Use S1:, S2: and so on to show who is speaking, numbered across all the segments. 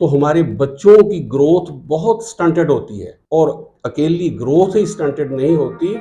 S1: تو ہمارے بچوں کی گروتھ بہت سٹنٹڈ ہوتی ہے، اور اکیلی گروتھ ہی سٹنٹڈ نہیں ہوتی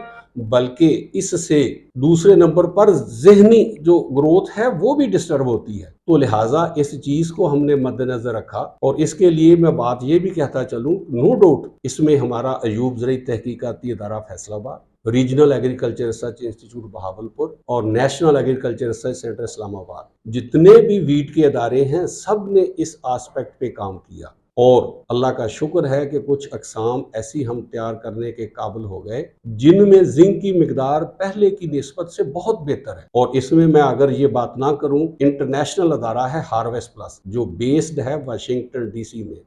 S1: بلکہ اس سے دوسرے نمبر پر ذہنی جو گروتھ ہے وہ بھی ڈسٹرب ہوتی ہے۔ تو لہٰذا اس چیز کو ہم نے مد نظر رکھا، اور اس کے لیے میں بات یہ بھی کہتا چلوں، نو ڈاؤٹ اس میں ہمارا ایوب زرعی تحقیقاتی ادارہ فیصل آباد، regional agriculture research institute Bahawalpur اور نیشنل ایگریکلچر ریسرچ سینٹر اسلام آباد، جتنے بھی ویٹ کے ادارے ہیں سب نے اس آسپیکٹ پہ کام کیا، اور اللہ کا شکر ہے کہ کچھ اقسام ایسی ہم تیار کرنے کے قابل ہو گئے جن میں زنک کی مقدار پہلے کی نسبت سے بہت بہتر ہے۔ اور اس میں اگر یہ بات نہ کروں، انٹرنیشنل ادارہ ہے ہارویسٹ پلس جو بیسڈ ہے واشنگٹن ڈی سی میں،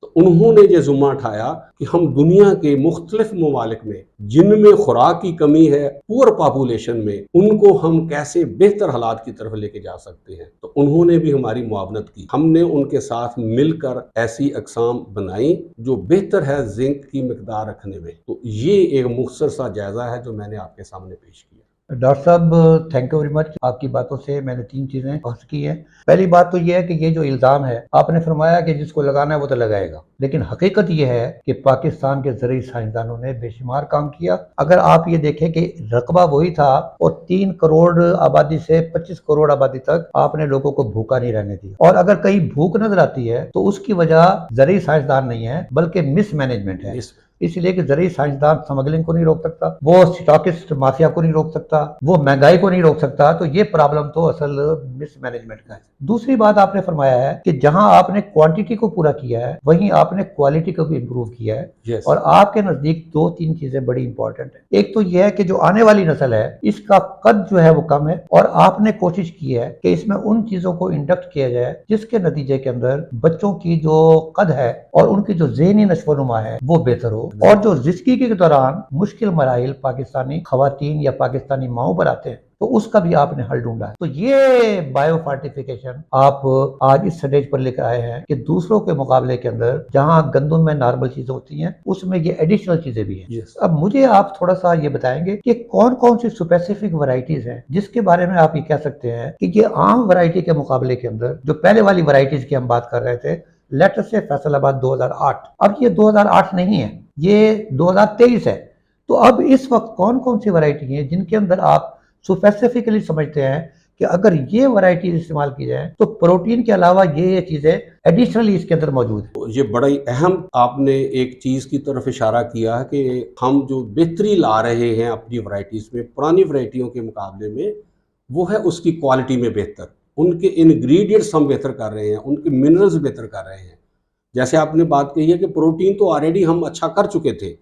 S1: تو انہوں نے یہ ذمہ اٹھایا کہ ہم دنیا کے مختلف ممالک میں جن میں خوراک کی کمی ہے، پور پاپولیشن میں، ان کو ہم کیسے بہتر حالات کی طرف لے کے جا سکتے ہیں، تو انہوں نے بھی ہماری معاونت کی۔ ہم نے ان کے ساتھ مل کر ایسی اقسام بنائی جو بہتر ہے زنک کی مقدار رکھنے میں۔ تو یہ ایک مختصر سا جائزہ ہے جو میں نے آپ کے سامنے پیش کیا۔
S2: ڈاکٹر صاحب تھینک یو ویری مچ، آپ کی باتوں سے میں نے 3 چیزیں بحث کی ہیں۔ پہلی بات تو یہ ہے کہ یہ جو الزام ہے، آپ نے فرمایا کہ جس کو لگانا ہے وہ تو لگائے گا، لیکن حقیقت یہ ہے کہ پاکستان کے زرعی سائنسدانوں نے بے شمار کام کیا۔ اگر آپ یہ دیکھیں کہ رقبہ وہی تھا اور 3 کروڑ آبادی سے 25 کروڑ آبادی تک آپ نے لوگوں کو بھوکا نہیں رہنے دیا، اور اگر کہیں بھوک نظر آتی ہے تو اس کی وجہ زرعی سائنسدان نہیں ہے بلکہ مس مینجمنٹ ہے، اس لیے کہ زرعی سائنسدان سمگلنگ کو نہیں روک سکتا، وہ سٹاکسٹ مافیا کو نہیں روک سکتا، وہ مہنگائی کو نہیں روک سکتا، تو یہ پرابلم تو اصل مس مینجمنٹ کا ہے۔ دوسری بات آپ نے فرمایا ہے کہ جہاں آپ نے کوانٹیٹی کو پورا کیا ہے وہیں آپ نے کوالٹی کو بھی امپروو کیا ہے، اور آپ کے نزدیک 2-3 چیزیں بڑی امپورٹنٹ ہیں۔ ایک تو یہ ہے کہ جو آنے والی نسل ہے اس کا قد جو ہے وہ کم ہے، اور آپ نے کوشش کی ہے کہ اس میں ان چیزوں کو انڈکٹ کیا جائے جس کے نتیجے کے اندر بچوں کی جو قد ہے اور ان کی جو ذہنی نشو و نما ہے وہ بہتر ہو، اور جو زچگی کے دوران مشکل مراحل پاکستانی خواتین یا پاکستانی ماؤں پر آتے ہیں تو اس کا بھی آپ نے حل ڈھونڈا ہے۔ تو یہ بائیو فارٹیفیکیشن آپ آج اس سٹیج پر لے کر آئے ہیں کہ دوسروں کے مقابلے کے اندر جہاں گندم میں نارمل چیزیں ہوتی ہیں اس میں یہ ایڈیشنل چیزیں بھی ہیں۔ اب مجھے آپ تھوڑا سا یہ بتائیں گے کہ کون کون سی اسپیسیفک ورائٹیز ہیں جس کے بارے میں آپ یہ کہہ سکتے ہیں کہ یہ عام ورائٹی کے مقابلے کے اندر جو پہلے والی ورائٹیز کی ہم بات کر رہے تھے، لیٹر سے فیصل آباد 2008، اب یہ 2008 نہیں ہے، یہ 2023 ہے، تو اب اس وقت کون کون سی ورائٹی ہیں جن کے اندر آپ اسپیسیفکلی سمجھتے ہیں کہ اگر یہ ورائٹیز استعمال کی جائیں تو پروٹین کے علاوہ یہ چیزیں ایڈیشنلی اس کے اندر موجود ہیں؟
S1: یہ بڑا ہی اہم آپ نے ایک چیز کی طرف اشارہ کیا کہ ہم جو بہتری لا رہے ہیں اپنی ورائٹیز میں پرانی ورائٹیوں کے مقابلے میں، وہ ہے اس کی کوالٹی میں بہتر، ان کے انگریڈینٹس ہم بہتر کر رہے ہیں، ان کے منرلز بہتر کر رہے ہیں۔ جیسے آپ نے بات کہی ہے کہ پروٹین تو آلریڈی ہم اچھا کر چکے تھے،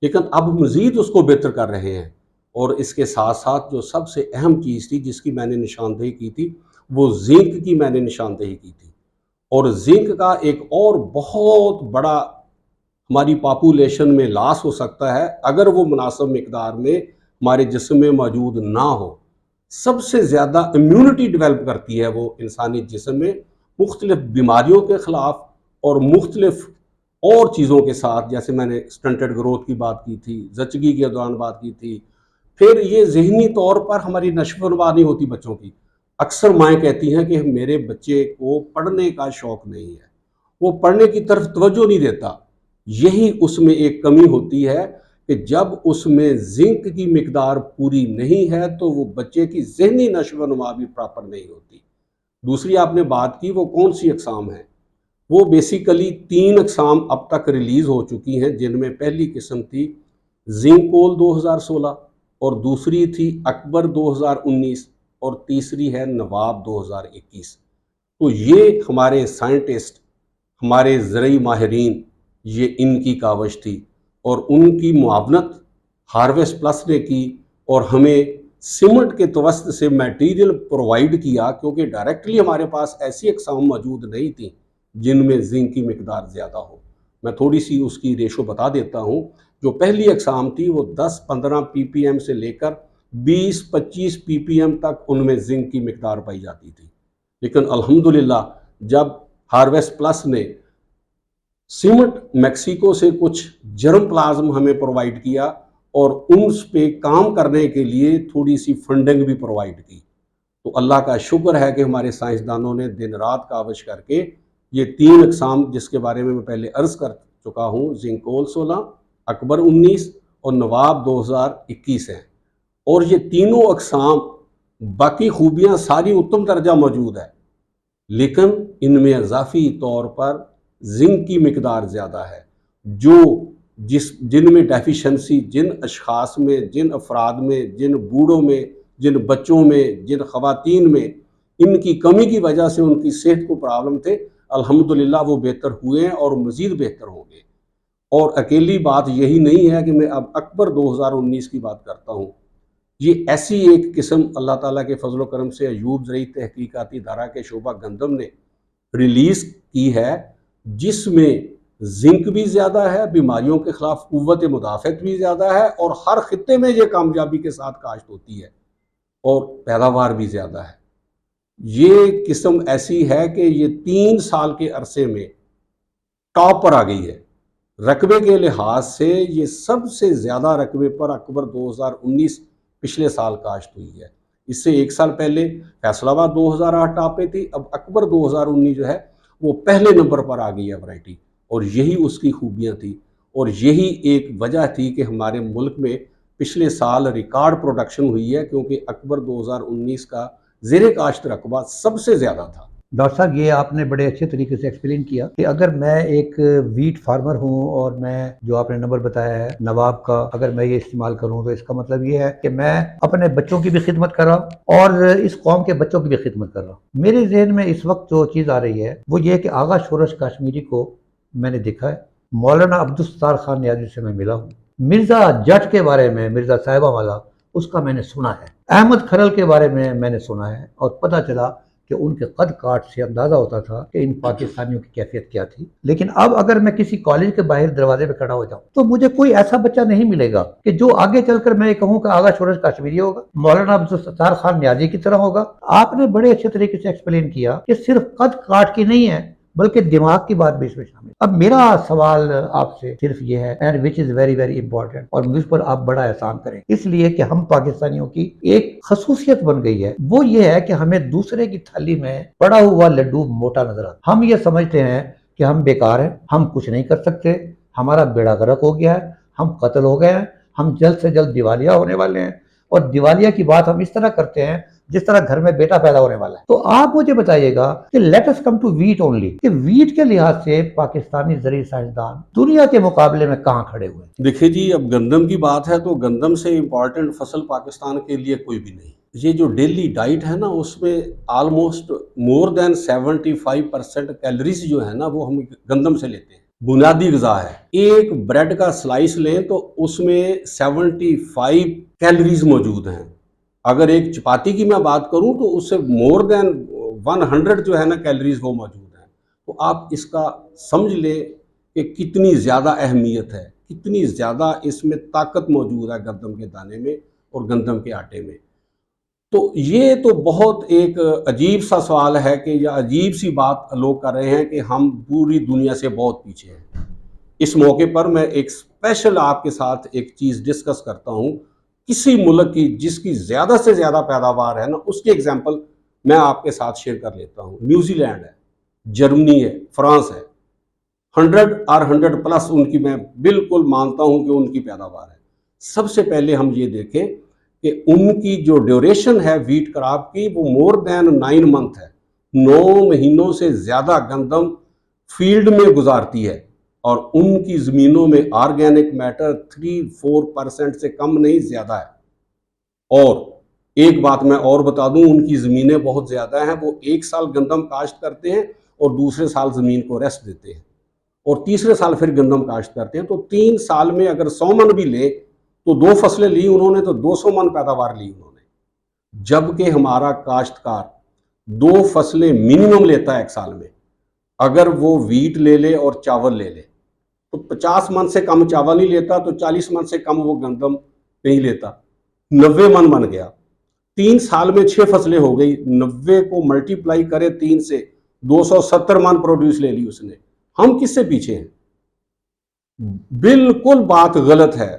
S1: لیکن اب مزید اس کو بہتر کر رہے ہیں، اور اس کے ساتھ ساتھ جو سب سے اہم چیز تھی جس کی میں نے نشاندہی کی تھی وہ زنک کی میں نے نشاندہی کی تھی، اور زنک کا ایک اور بہت بڑا ہماری پاپولیشن میں لاس ہو سکتا ہے اگر وہ مناسب مقدار میں ہمارے جسم میں موجود نہ ہو۔ سب سے زیادہ امیونٹی ڈیولپ کرتی ہے وہ انسانی جسم میں مختلف بیماریوں کے خلاف اور مختلف اور چیزوں کے ساتھ، جیسے میں نے سٹنٹڈ گروتھ کی بات کی تھی، زچگی کے دوران بات کی تھی۔ پھر یہ ذہنی طور پر ہماری نشو و نما نہیں ہوتی بچوں کی۔ اکثر مائیں کہتی ہیں کہ میرے بچے کو پڑھنے کا شوق نہیں ہے، وہ پڑھنے کی طرف توجہ نہیں دیتا۔ یہی اس میں ایک کمی ہوتی ہے کہ جب اس میں زنک کی مقدار پوری نہیں ہے تو وہ بچے کی ذہنی نشو و نما بھی پراپر نہیں ہوتی۔ دوسری آپ نے بات کی وہ کون سی اقسام ہیں، وہ بیسیکلی 3 اقسام اب تک ریلیز ہو چکی ہیں، جن میں پہلی قسم تھی زنکول 2016، اور دوسری تھی اکبر 2019، اور تیسری ہے نواب 2021۔ تو یہ ہمارے سائنٹسٹ، ہمارے زرعی ماہرین، یہ ان کی کاوش تھی، اور ان کی معاونت ہارویسٹ پلس نے کی، اور ہمیں سیمنٹ کے توسط سے میٹیریل پرووائڈ کیا، کیونکہ ڈائریکٹلی ہمارے پاس ایسی اقسام موجود نہیں تھیں جن میں زنک کی مقدار زیادہ ہو۔ میں تھوڑی سی اس کی ریشو بتا دیتا ہوں۔ جو پہلی اقسام تھی وہ 10-15 پی پی ایم سے لے کر 20-25 پی پی ایم تک ان میں زنک کی مقدار پائی جاتی تھی، لیکن الحمدللہ جب ہارویسٹ پلس نے سیمنٹ میکسیکو سے کچھ جرم پلازم ہمیں پرووائڈ کیا اور ان پہ کام کرنے کے لیے تھوڑی سی فنڈنگ بھی پرووائڈ کی، تو اللہ کا شکر ہے کہ ہمارے سائنسدانوں نے دن رات کاوش کر کے یہ 3 اقسام جس کے بارے میں پہلے عرض کر چکا ہوں، زنکول 16، اکبر 19 اور نواب 2021 ہیں، اور یہ تینوں اقسام باقی خوبیاں ساری اتم درجہ موجود ہے، لیکن ان میں اضافی طور پر زنک کی مقدار زیادہ ہے، جن میں ڈیفیشنسی جن اشخاص میں، جن افراد میں، جن بوڑھوں میں، جن بچوں میں، جن خواتین میں ان کی کمی کی وجہ سے ان کی صحت کو پرابلم تھے، الحمدللہ وہ بہتر ہوئے ہیں اور مزید بہتر ہوں گے۔ اور اکیلی بات یہی نہیں ہے کہ میں اب اکبر 2019 کی بات کرتا ہوں، یہ ایسی ایک قسم اللہ تعالیٰ کے فضل و کرم سے ایوب زرعی تحقیقاتی ادارہ کے شعبہ گندم نے ریلیز کی ہے، جس میں زنک بھی زیادہ ہے، بیماریوں کے خلاف قوت مدافعت بھی زیادہ ہے، اور ہر خطے میں یہ کامیابی کے ساتھ کاشت ہوتی ہے اور پیداوار بھی زیادہ ہے۔ یہ قسم ایسی ہے کہ یہ 3 سال کے عرصے میں ٹاپ پر آ گئی ہے، رقبے کے لحاظ سے یہ سب سے زیادہ رقبے پر اکبر 2019 پچھلے سال کاشت ہوئی ہے۔ اس سے 1 سال پہلے فیصل آباد 2008 ٹاپ پہ تھی، اب اکبر 2019 جو ہے وہ پہلے نمبر پر آ گئی ہے ورائٹی، اور یہی اس کی خوبیاں تھی، اور یہی ایک وجہ تھی کہ ہمارے ملک میں پچھلے سال ریکارڈ پروڈکشن ہوئی ہے، کیونکہ اکبر 2019 کا زیر کاشت رقبہ سب سے زیادہ تھا۔
S2: ڈاکٹر صاحب یہ آپ نے بڑے اچھے طریقے سے ایکسپلین کیا کہ اگر میں ایک ویٹ فارمر ہوں اور میں جو آپ نے نمبر بتایا ہے نواب کا، اگر میں یہ استعمال کروں تو اس کا مطلب یہ ہے کہ میں اپنے بچوں کی بھی خدمت کر رہا ہوں اور اس قوم کے بچوں کی بھی خدمت کر رہا ہوں۔ میرے ذہن میں اس وقت جو چیز آ رہی ہے وہ یہ ہے کہ آغا شورش کاشمیری کو میں نے دیکھا ہے، مولانا عبدالستار خان نیازی سے میں ملا ہوں، مرزا جٹ کے بارے میں، مرزا صاحبہ والا، اس کا میں نے سنا ہے، احمد کھرل کے بارے میں نے سنا ہے، اور پتہ چلا کہ ان کے قد کاٹ سے اندازہ ہوتا تھا کہ ان پاکستانیوں کی کیفیت کیا تھی۔ لیکن اب اگر میں کسی کالج کے باہر دروازے پہ کھڑا ہو جاؤں تو مجھے کوئی ایسا بچہ نہیں ملے گا کہ جو آگے چل کر میں یہ کہوں کہ آغا شورش کاشمیری ہوگا، مولانا عبدالستار خان نیازی کی طرح ہوگا۔ آپ نے بڑے اچھے طریقے سے ایکسپلین کیا کہ صرف قد کاٹ کی نہیں ہے بلکہ دماغ کی بات بھی اس میں شامل۔ اب میرا سوال آپ سے صرف یہ ہے، and which is very very important, اور مجھ پر آپ بڑا احسان کریں، اس لیے کہ ہم پاکستانیوں کی ایک خصوصیت بن گئی ہے، وہ یہ ہے کہ ہمیں دوسرے کی تھالی میں پڑا ہوا لڈو موٹا نظر آتا۔ ہم یہ سمجھتے ہیں کہ ہم بیکار ہیں، ہم کچھ نہیں کر سکتے، ہمارا بیڑا غرق ہو گیا ہے، ہم قتل ہو گئے ہیں، ہم جلد سے جلد دیوالیہ ہونے والے ہیں، اور دیوالیہ کی بات ہم اس طرح کرتے ہیں جس طرح گھر میں بیٹا پیدا ہونے والا ہے۔ تو آپ مجھے بتائیے گا کہ let us come to weight only, کہ ویٹ کے لحاظ سے پاکستانی زرعی سائنسدان دنیا کے مقابلے میں کہاں کھڑے ہوئے ہیں؟
S1: دیکھیں جی، اب گندم کی بات ہے تو گندم سے امپورٹنٹ فصل پاکستان کے لیے کوئی بھی نہیں۔ یہ جو ڈیلی ڈائٹ ہے نا، اس میں آلموسٹ مور دین 75% کیلریز جو ہے نا وہ ہم گندم سے لیتے ہیں، بنیادی غذا ہے۔ ایک بریڈ کا سلائس لیں تو اس میں 75 کیلریز موجود ہیں۔ اگر ایک چپاتی کی میں بات کروں تو اس سے مور دین 100 جو ہے نا کیلریز وہ موجود ہیں۔ تو آپ اس کا سمجھ لیں کہ کتنی زیادہ اہمیت ہے، کتنی زیادہ اس میں طاقت موجود ہے گندم کے دانے میں اور گندم کے آٹے میں۔ تو یہ تو بہت ایک عجیب سا سوال ہے کہ یا عجیب سی بات لوگ کر رہے ہیں کہ ہم پوری دنیا سے بہت پیچھے ہیں۔ اس موقع پر میں ایک اسپیشل آپ کے ساتھ ایک چیز ڈسکس کرتا ہوں، کسی ملک کی جس کی زیادہ سے زیادہ پیداوار ہے نا، اس کی ایگزامپل میں آپ کے ساتھ شیئر کر لیتا ہوں۔ نیوزی لینڈ ہے، جرمنی ہے، فرانس ہے، 100 اور 100 پلس ان کی میں بالکل مانتا ہوں کہ ان کی پیداوار ہے۔ سب سے پہلے ہم یہ دیکھیں کہ ان کی جو ڈیوریشن ہے ویٹ کراپ کی وہ مور دین 9 منتھ ہے، 9 مہینوں سے زیادہ گندم فیلڈ میں گزارتی ہے، اور ان کی زمینوں میں آرگینک میٹر 3-4% سے کم نہیں زیادہ ہے۔ اور ایک بات میں اور بتا دوں، ان کی زمینیں بہت زیادہ ہیں، وہ 1 سال گندم کاشت کرتے ہیں اور دوسرے سال زمین کو ریسٹ دیتے ہیں، اور تیسرے سال پھر گندم کاشت کرتے ہیں۔ تو 3 سال میں اگر 100 من بھی لے تو 2 فصلیں لی انہوں نے تو 200 من پیداوار لی انہوں نے، جبکہ ہمارا کاشتکار 2 فصلیں منیمم لیتا ہے 1 سال میں۔ اگر وہ ویٹ لے لے اور چاول لے لے تو 50 من سے کم چاول نہیں لیتا، تو 40 من سے کم وہ گندم نہیں لیتا، 90 من بن گیا۔ 3 سال میں 6 فصلیں ہو گئی، 90 کو ملٹیپلائی کرے 3 سے، 270 من پروڈیوس لے لی اس نے۔ ہم کس سے پیچھے ہیں؟ بالکل بات غلط ہے۔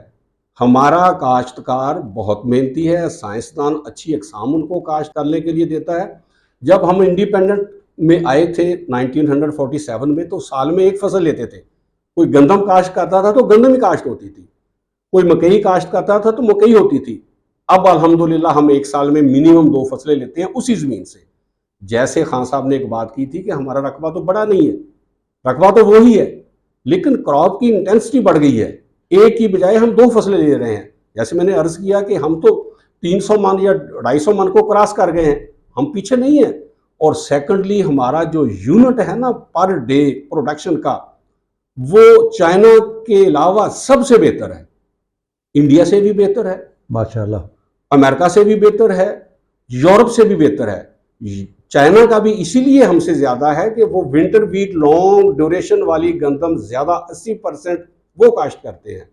S1: ہمارا کاشتکار بہت محنتی ہے، سائنسدان اچھی اقسام ان کو کاشت کرنے کے لیے دیتا ہے۔ جب ہم انڈیپینڈنٹ میں آئے تھے 1947 میں، تو سال میں ایک فصل لیتے تھے. کوئی گندم کاشت کرتا تھا تو گندم ہی کاشت ہوتی تھی، کوئی مکئی کاشت کرتا تھا تو مکئی ہوتی تھی. اب الحمدللہ ہم ایک سال میں منیمم 2 فصلیں لیتے ہیں اسی زمین سے. جیسے خان صاحب نے ایک بات کی تھی کہ ہمارا رقبہ تو بڑا نہیں ہے، رقبہ تو وہی ہے، لیکن کراپ کی انٹینسٹی بڑھ گئی ہے. ایک کی بجائے ہم 2 فصلیں لے رہے ہیں. جیسے میں نے عرض کیا کہ ہم تو 300 من یا 250 من کو کراس کر گئے ہیں، ہم پیچھے نہیں ہیں. اور سیکنڈلی ہمارا جو یونٹ ہے نا پر ڈے پروڈکشن کا، وہ چائنا کے علاوہ سب سے بہتر ہے. انڈیا سے بھی بہتر ہے،
S2: ماشاءاللہ.
S1: امریکہ سے بھی بہتر ہے، یورپ سے بھی بہتر ہے. چائنا کا بھی اسی لیے ہم سے زیادہ ہے کہ وہ ونٹر ویٹ لانگ ڈیوریشن والی گندم زیادہ 80% وہ کاشت کرتے ہیں.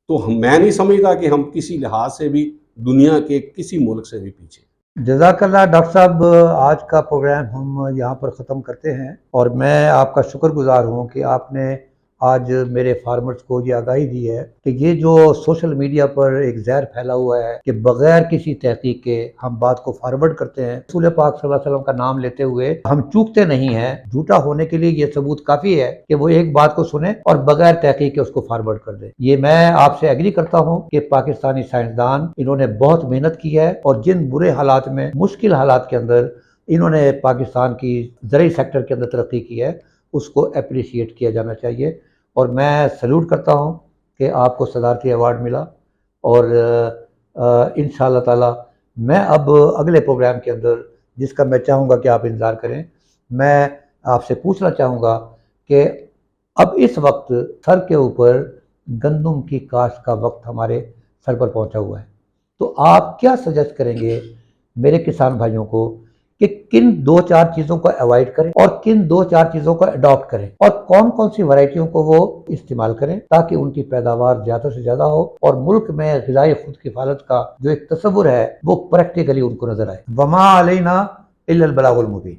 S1: تو میں نہیں سمجھتا کہ ہم کسی لحاظ سے بھی دنیا کے کسی ملک سے بھی پیچھے.
S2: جزاک اللہ ڈاکٹر صاحب. آج کا پروگرام ہم یہاں پر ختم کرتے ہیں، اور میں آپ کا شکر گزار ہوں کہ آپ نے آج میرے فارمرز کو یہ آگاہی دی ہے کہ یہ جو سوشل میڈیا پر ایک زہر پھیلا ہوا ہے کہ بغیر کسی تحقیق کے ہم بات کو فارورڈ کرتے ہیں، رسول پاک صلی اللہ علیہ وسلم کا نام لیتے ہوئے ہم چوکتے نہیں ہیں. جھوٹا ہونے کے لیے یہ ثبوت کافی ہے کہ وہ ایک بات کو سنیں اور بغیر تحقیق کے اس کو فارورڈ کر دیں. یہ میں آپ سے ایگری کرتا ہوں کہ پاکستانی سائنسدان انہوں نے بہت محنت کی ہے، اور جن برے حالات میں، مشکل حالات کے اندر انہوں نے پاکستان کی زرعی سیکٹر کے اندر ترقی کی ہے، اس کو اپریشیٹ کیا جانا چاہیے. اور میں سلوٹ کرتا ہوں کہ آپ کو صدارتی ایوارڈ ملا. اور انشاءاللہ تعالی میں اب اگلے پروگرام کے اندر، جس کا میں چاہوں گا کہ آپ انتظار کریں، میں آپ سے پوچھنا چاہوں گا کہ اب اس وقت سر کے اوپر گندم کی کاشت کا وقت ہمارے سر پر پہنچا ہوا ہے، تو آپ کیا سجیسٹ کریں گے میرے کسان بھائیوں کو کہ کن 2-4 چیزوں کو اوائڈ کریں اور کن 2-4 چیزوں کو اڈاپٹ کریں، اور کون کون سی ورائٹیوں کو وہ استعمال کریں تاکہ ان کی پیداوار زیادہ سے زیادہ ہو اور ملک میں غذائی خود کفالت کا جو ایک تصور ہے وہ پریکٹیکلی ان کو نظر آئے. وما علینا الا البلاغ المبین.